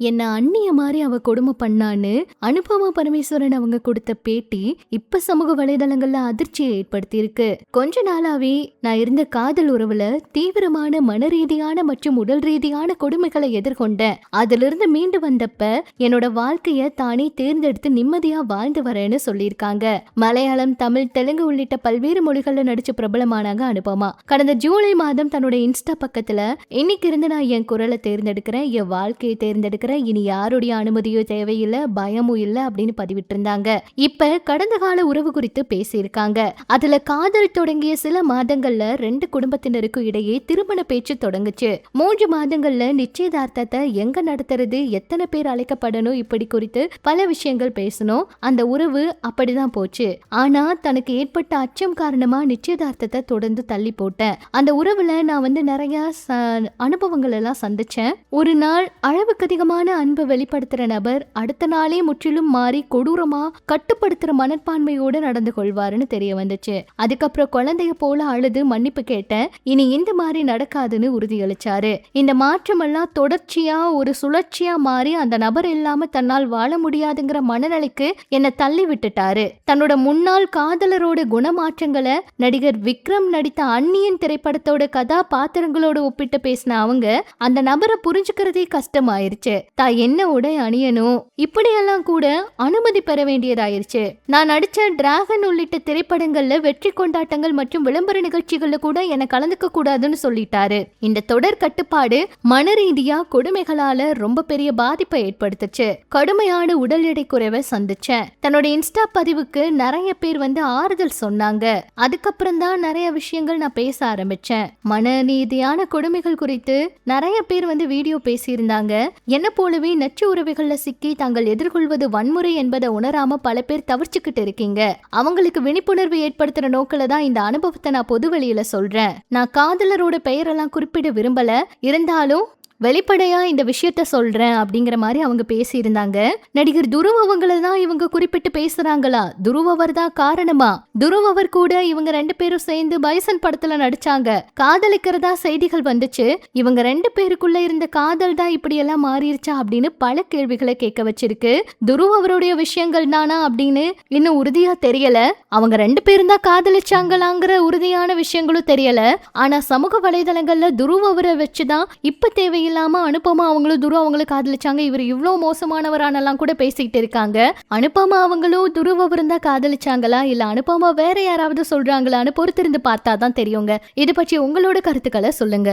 என்ன அண்ணிய மாதிரி அவ கொடுமை பண்ணான்னு அனுபமா பரமேஸ்வரன் அவங்க கொடுத்த பேட்டி இப்ப சமூக வலைதளங்கள்ல அதிர்ச்சியை ஏற்படுத்தி இருக்கு. கொஞ்ச நாளாவே நான் இருந்த காதல் உறவுல தீவிரமான மன ரீதியான மற்றும் உடல் ரீதியான கொடுமைகளை எதிர்கொண்டேன். அதிலிருந்து மீண்டு வந்தப்ப என்னோட வாழ்க்கைய தானே தேர்ந்தெடுத்து நிம்மதியா வாழ்ந்து வரேன்னு சொல்லியிருக்காங்க. மலையாளம், தமிழ், தெலுங்கு உள்ளிட்ட பல்வேறு மொழிகள்ல நடிச்சு பிரபலமானாங்க அனுபமா. கடந்த ஜூலை மாதம் தன்னோட இன்ஸ்டா பக்கத்துல இன்னைக்கு இருந்து நான் என் குரலை தேர்ந்தெடுக்கிறேன், என் வாழ்க்கையை தேர்ந்தெடுக்கிறேன், இனி யாருடைய அனுமதியோ தேவையில்லை, பயமும் இல்லை அப்படின்னு பதிவிட்டு இருந்தாங்க. இப்ப கடந்த கால உறவு குறித்து பேசியிருக்காங்க. அதுல காதல் தொடங்கிய சில மாதங்கள்ல 2 குடும்பத்தினருக்கும் இடையே திருமண பேச்சு தொடங்குச்சு. 3 மாதங்கள்ல நிச்சயதார்த்தத்தை எங்க நடத்துறது, எத்தனை பேர் அழைக்கப்படணும், இப்படி குறித்து பல விஷயங்கள் பேசணும். அந்த உறவு அப்படிதான் போச்சு. ஆனா தனக்கு ஏற்பட்ட அச்சம் காரணமா நிச்சயதார்த்தத்தை தொடர்ந்து தள்ளி போட்டேன். அந்த உறவுல நான் நிறைய அனுபவங்கள் எல்லாம் சந்திச்சேன். ஒரு நாள் அளவுக்கு அதிகமான அன்பை வெளிப்படுத்துற நபர் அடுத்த நாளே முற்றிலும் மாறி கொடூரமா கட்டுப்படுத்துற மனப்பான்மையோடு நடந்து கொள்வாருன்னு தெரிய வந்துச்சு. அதுக்கப்புறம் குழந்தைய போல அழுது மன்னிப்பு கேட்டேன். இனி இந்த மாதிரி நடக்காதுன்னு உறுதியளிச்சாரு. இந்த மாற்றம் எல்லாம் தொடர்ச்சியா ஒரு சுழற்சியா மாறி அந்த நபர் இல்லாம தன்னால் வாழ முடியாதுங்கிற மனநிலைக்கு என்னை தள்ளி விட்டுட்டாரு. தன்னோட முன்னாள் காதலரோட குணமாற்றங்களை நடிகர் விக்ரம் நடித்த அந்நியன் திரைப்படத்தோட கதாபாத்திரங்களோட ஒப்பிட்டு பேசின அவங்க அந்த நபரை புரிஞ்சுக்கிறதே கஷ்டமாயிருச்சு. தான் என்ன உடை அணியணும் இப்படியெல்லாம் கூட அனுமதி பெற வேண்டியதாயிருச்சு. நான் நடிச்ச டிராகன் உள்ளிட்ட திரைப்படங்கள்ல வெற்றி கொண்டாட்டங்கள் மற்றும் விளம்பர நிகழ்ச்சிகள்ல கூட என்னை கலந்துக்க கூடாதுன்னு சொல்லிட்டாரு. இந்த தொடர் கட்டுப்பாடு மன ரீதியா கொடுமைகளால ரொம்ப பெரிய பாதிப்பை ஏற்படுத்துச்சு. கடுமையான உடல் எடை குறைவை சந்திச்சேன். தன்னோட இன்ஸ்டா பதிவுக்கு நிறைய பேர் ஆறுதல் சொன்னாங்க. அதுக்கப்புறம் தான் நிறைய விஷயங்கள் நான் பேச ஆரம்பிச்சேன். மன ரீதியான கொடுமைகள் குறித்து நிறைய பேர் வீடியோ பேசியிருந்தாங்க. என்ன போலவே நச்சு உறவுகள்ல சிக்கி தாங்கள் எதிர்கொள்வது வன்முறை என்பதை உணராம பல பேர் தவிர்த்துக்கிட்டு இருக்கீங்க. அவங்களுக்கு விழிப்புணர்வு ஏற்படுத்துற நோக்கில தான் இந்த அனுபவத்தை நான் பொது வெளியில சொல்றேன். நான் காதலரோட பெயரெல்லாம் குறிப்பிட விரும்பல, இருந்தாலும் வெளிப்படையா இந்த விஷயத்த சொல்றேன் அப்படிங்கிற மாதிரி அவங்க பேசியிருந்தாங்க. நடிகர் துருவ் அவங்கள தான் இவங்க குறிப்பிட்டு பேசுறாங்களா? துருவ் அவர் தான் காரணமா? துருவ் அவர் கூட இவங்க 2 பேரும் சேர்ந்து பைசன் படத்துல நடிச்சாங்க, காதலிக்கிறதா செய்திகள் வந்துச்சு. இவங்க 2 பேருக்குள்ள இருந்த காதல் தான் இப்படி எல்லாம் மாறிடுச்சா அப்படின்னு பல கேள்விகளை கேட்க வச்சிருக்கு. துருவ் அவருடைய விஷயங்கள் தானா அப்படின்னு இன்னும் உறுதியா தெரியல. அவங்க 2 பேரும் தான் காதலிச்சாங்களாங்கிற உறுதியான விஷயங்களும் தெரியல. ஆனா சமூக வலைதளங்கள்ல துருவ் அவரை வச்சுதான் இப்ப தேவையில்லை இல்லாம அனுபமா அவங்களும் துருவ் அவங்களும் காதலிச்சாங்க, இவர் இவ்வளவு மோசமானவரானெல்லாம் கூட பேசிக்கிட்டு இருக்காங்க. அனுபமா அவங்களும் துருவ் அவரும் தான் காதலிச்சாங்களா இல்ல அனுபமா வேற யாராவது சொல்றாங்களான்னு பொறுத்திருந்து பார்த்தாதான் தெரியுங்க. இது பற்றி உங்களோட கருத்துக்களை சொல்லுங்க.